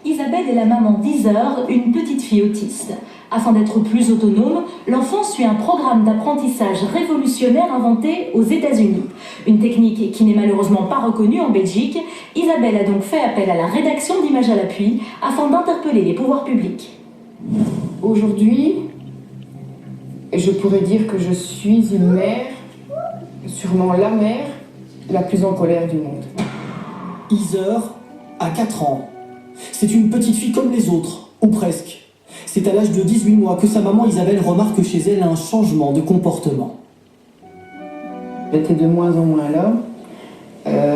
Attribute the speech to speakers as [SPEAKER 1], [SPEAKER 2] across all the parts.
[SPEAKER 1] Isabelle est la maman d'Iser, une petite fille autiste. Afin d'être plus autonome, l'enfant suit un programme d'apprentissage révolutionnaire inventé aux États-Unis. Une technique qui n'est malheureusement pas reconnue en Belgique. Isabelle a donc fait appel à la rédaction d'Images à l'appui afin d'interpeller les pouvoirs publics.
[SPEAKER 2] Aujourd'hui, je pourrais dire que je suis une mère, sûrement la mère, la plus en colère du monde.
[SPEAKER 3] Iser a 4 ans. C'est une petite fille comme les autres, ou presque. C'est à l'âge de 18 mois que sa maman Isabelle remarque chez elle un changement de comportement.
[SPEAKER 2] J'étais de moins en moins là,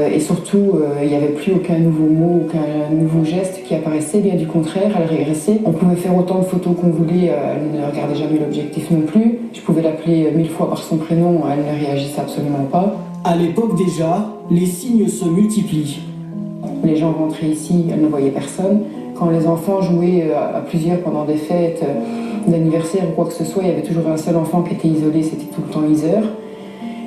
[SPEAKER 2] et surtout, il n'y avait plus aucun nouveau mot, aucun nouveau geste qui apparaissait, bien du contraire, elle régressait. On pouvait faire autant de photos qu'on voulait, elle ne regardait jamais l'objectif non plus. Je pouvais l'appeler 1000 fois par son prénom, elle ne réagissait absolument pas.
[SPEAKER 3] À l'époque déjà, les signes se multiplient.
[SPEAKER 2] Les gens rentraient ici, elle ne voyait personne. Quand les enfants jouaient à plusieurs pendant des fêtes d'anniversaire ou quoi que ce soit, il y avait toujours un seul enfant qui était isolé, c'était tout le temps Iser.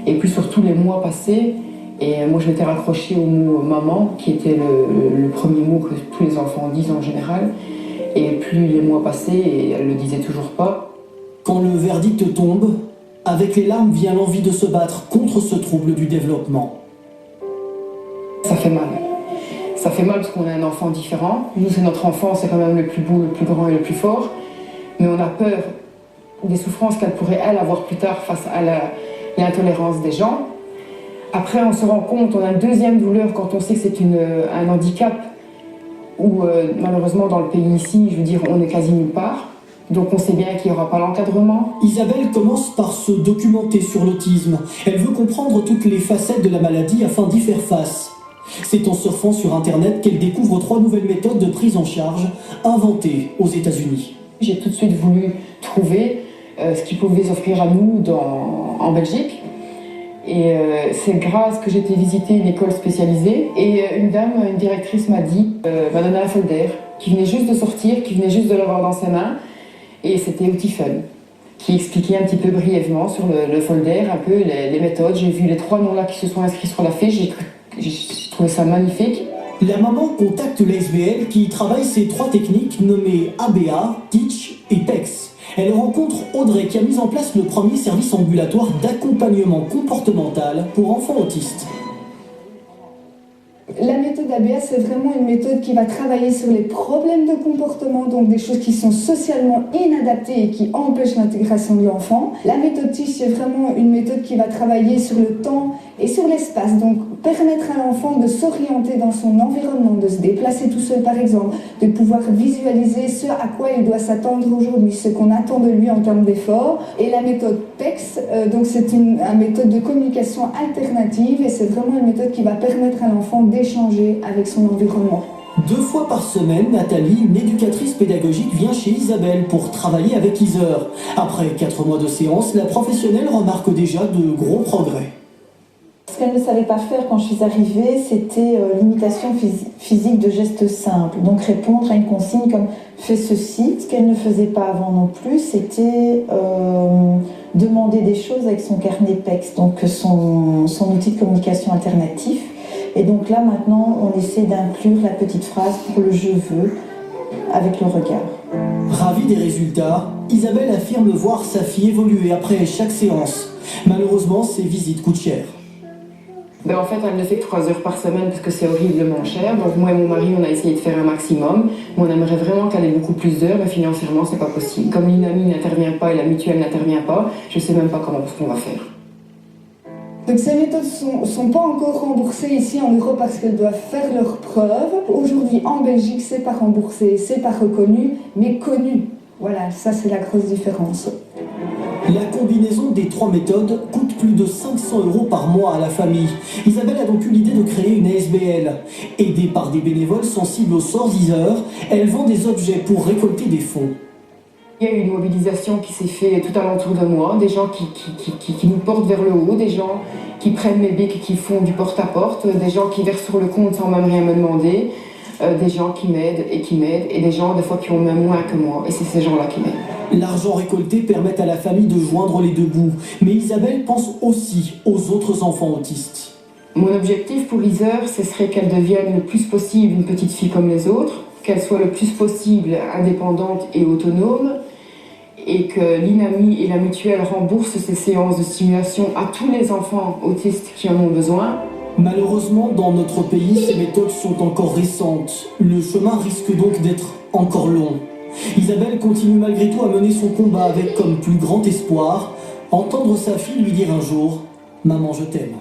[SPEAKER 2] Et puis surtout les mois passaient, et moi je m'étais raccrochée au mot maman, qui était le premier mot que tous les enfants disent en général. Et plus les mois passaient, et elle ne le disait toujours pas.
[SPEAKER 3] Quand le verdict tombe, avec les larmes vient l'envie de se battre contre ce trouble du développement.
[SPEAKER 2] Ça fait mal. Ça fait mal parce qu'on a un enfant différent. Nous, c'est notre enfant, c'est quand même le plus beau, le plus grand et le plus fort. Mais on a peur des souffrances qu'elle pourrait, elle, avoir plus tard face à l'intolérance des gens. Après, on se rend compte, on a une deuxième douleur quand on sait que c'est un handicap où, malheureusement, dans le pays ici, je veux dire, on est quasi nulle part. Donc on sait bien qu'il n'y aura pas l'encadrement.
[SPEAKER 3] Isabelle commence par se documenter sur l'autisme. Elle veut comprendre toutes les facettes de la maladie afin d'y faire face. C'est en surfant sur Internet qu'elle découvre 3 nouvelles méthodes de prise en charge inventées aux États-Unis.
[SPEAKER 2] J'ai tout de suite voulu trouver ce qui pouvait s'offrir à nous en Belgique. Et c'est grâce que j'ai été visiter une école spécialisée. Et une directrice m'a donné un folder qui venait juste de sortir, qui venait juste de l'avoir dans ses mains. Et c'était Outifun, qui expliquait un petit peu brièvement sur le folder un peu les méthodes. J'ai vu les 3 noms là qui se sont inscrits sur la fiche. J'ai trouvé ça magnifique.
[SPEAKER 3] La maman contacte l'ASBL qui travaille ces 3 techniques nommées ABA, Teach et PEX. Elle rencontre Audrey qui a mis en place le premier service ambulatoire d'accompagnement comportemental pour enfants autistes.
[SPEAKER 4] La méthode ABA, c'est vraiment une méthode qui va travailler sur les problèmes de comportement, donc des choses qui sont socialement inadaptées et qui empêchent l'intégration de l'enfant. La méthode TICH, c'est vraiment une méthode qui va travailler sur le temps et sur l'espace, donc permettre à l'enfant de s'orienter dans son environnement, de se déplacer tout seul par exemple, de pouvoir visualiser ce à quoi il doit s'attendre aujourd'hui, ce qu'on attend de lui en termes d'efforts. Et la méthode PEX, donc c'est une méthode de communication alternative et c'est vraiment une méthode qui va permettre à l'enfant d'échanger avec son environnement.
[SPEAKER 3] 2 fois par semaine, Nathalie, une éducatrice pédagogique, vient chez Isabelle pour travailler avec Iser. Après 4 mois de séance, la professionnelle remarque déjà de gros progrès.
[SPEAKER 5] Ce qu'elle ne savait pas faire quand je suis arrivée, c'était l'imitation physique de gestes simples. Donc répondre à une consigne comme « fais ceci ». Ce qu'elle ne faisait pas avant non plus, c'était demander des choses avec son carnet PEX, donc son outil de communication alternatif. Et donc là, maintenant, on essaie d'inclure la petite phrase pour le « je veux » avec le regard.
[SPEAKER 3] Ravie des résultats, Isabelle affirme voir sa fille évoluer après chaque séance. Malheureusement, ces visites coûtent cher.
[SPEAKER 2] En fait, elle ne fait que 3 heures par semaine parce que c'est horriblement cher. Donc moi et mon mari, on a essayé de faire un maximum. Mais on aimerait vraiment qu'elle ait beaucoup plus d'heures, mais financièrement, c'est pas possible. Comme l'INAMI n'intervient pas et la mutuelle n'intervient pas, je sais même pas comment on va faire.
[SPEAKER 4] Donc ces méthodes sont pas encore remboursées ici en Europe parce qu'elles doivent faire leurs preuves. Aujourd'hui, en Belgique, c'est pas remboursé, c'est pas reconnu, mais connu. Voilà, ça c'est la grosse différence.
[SPEAKER 3] La combinaison des 3 méthodes coûte plus de 500 € par mois à la famille. Isabelle a donc eu l'idée de créer une ASBL. Aidée par des bénévoles sensibles au sort d'Iser, elle vend des objets pour récolter des fonds.
[SPEAKER 2] Il y a eu une mobilisation qui s'est faite tout alentour de moi, des gens qui nous portent vers le haut, des gens qui prennent mes bics et qui font du porte-à-porte, des gens qui versent sur le compte sans même rien me demander, des gens qui m'aident, et des gens des fois qui ont même moins que moi, et c'est ces gens-là qui m'aident.
[SPEAKER 3] L'argent récolté permet à la famille de joindre les 2 bouts, mais Isabelle pense aussi aux autres enfants autistes.
[SPEAKER 2] Mon objectif pour Iser, ce serait qu'elle devienne le plus possible une petite fille comme les autres, qu'elle soit le plus possible indépendante et autonome, et que l'INAMI et la mutuelle remboursent ces séances de stimulation à tous les enfants autistes qui en ont besoin.
[SPEAKER 3] Malheureusement, dans notre pays, ces méthodes sont encore récentes. Le chemin risque donc d'être encore long. Isabelle continue malgré tout à mener son combat avec comme plus grand espoir, entendre sa fille lui dire un jour « Maman, je t'aime ».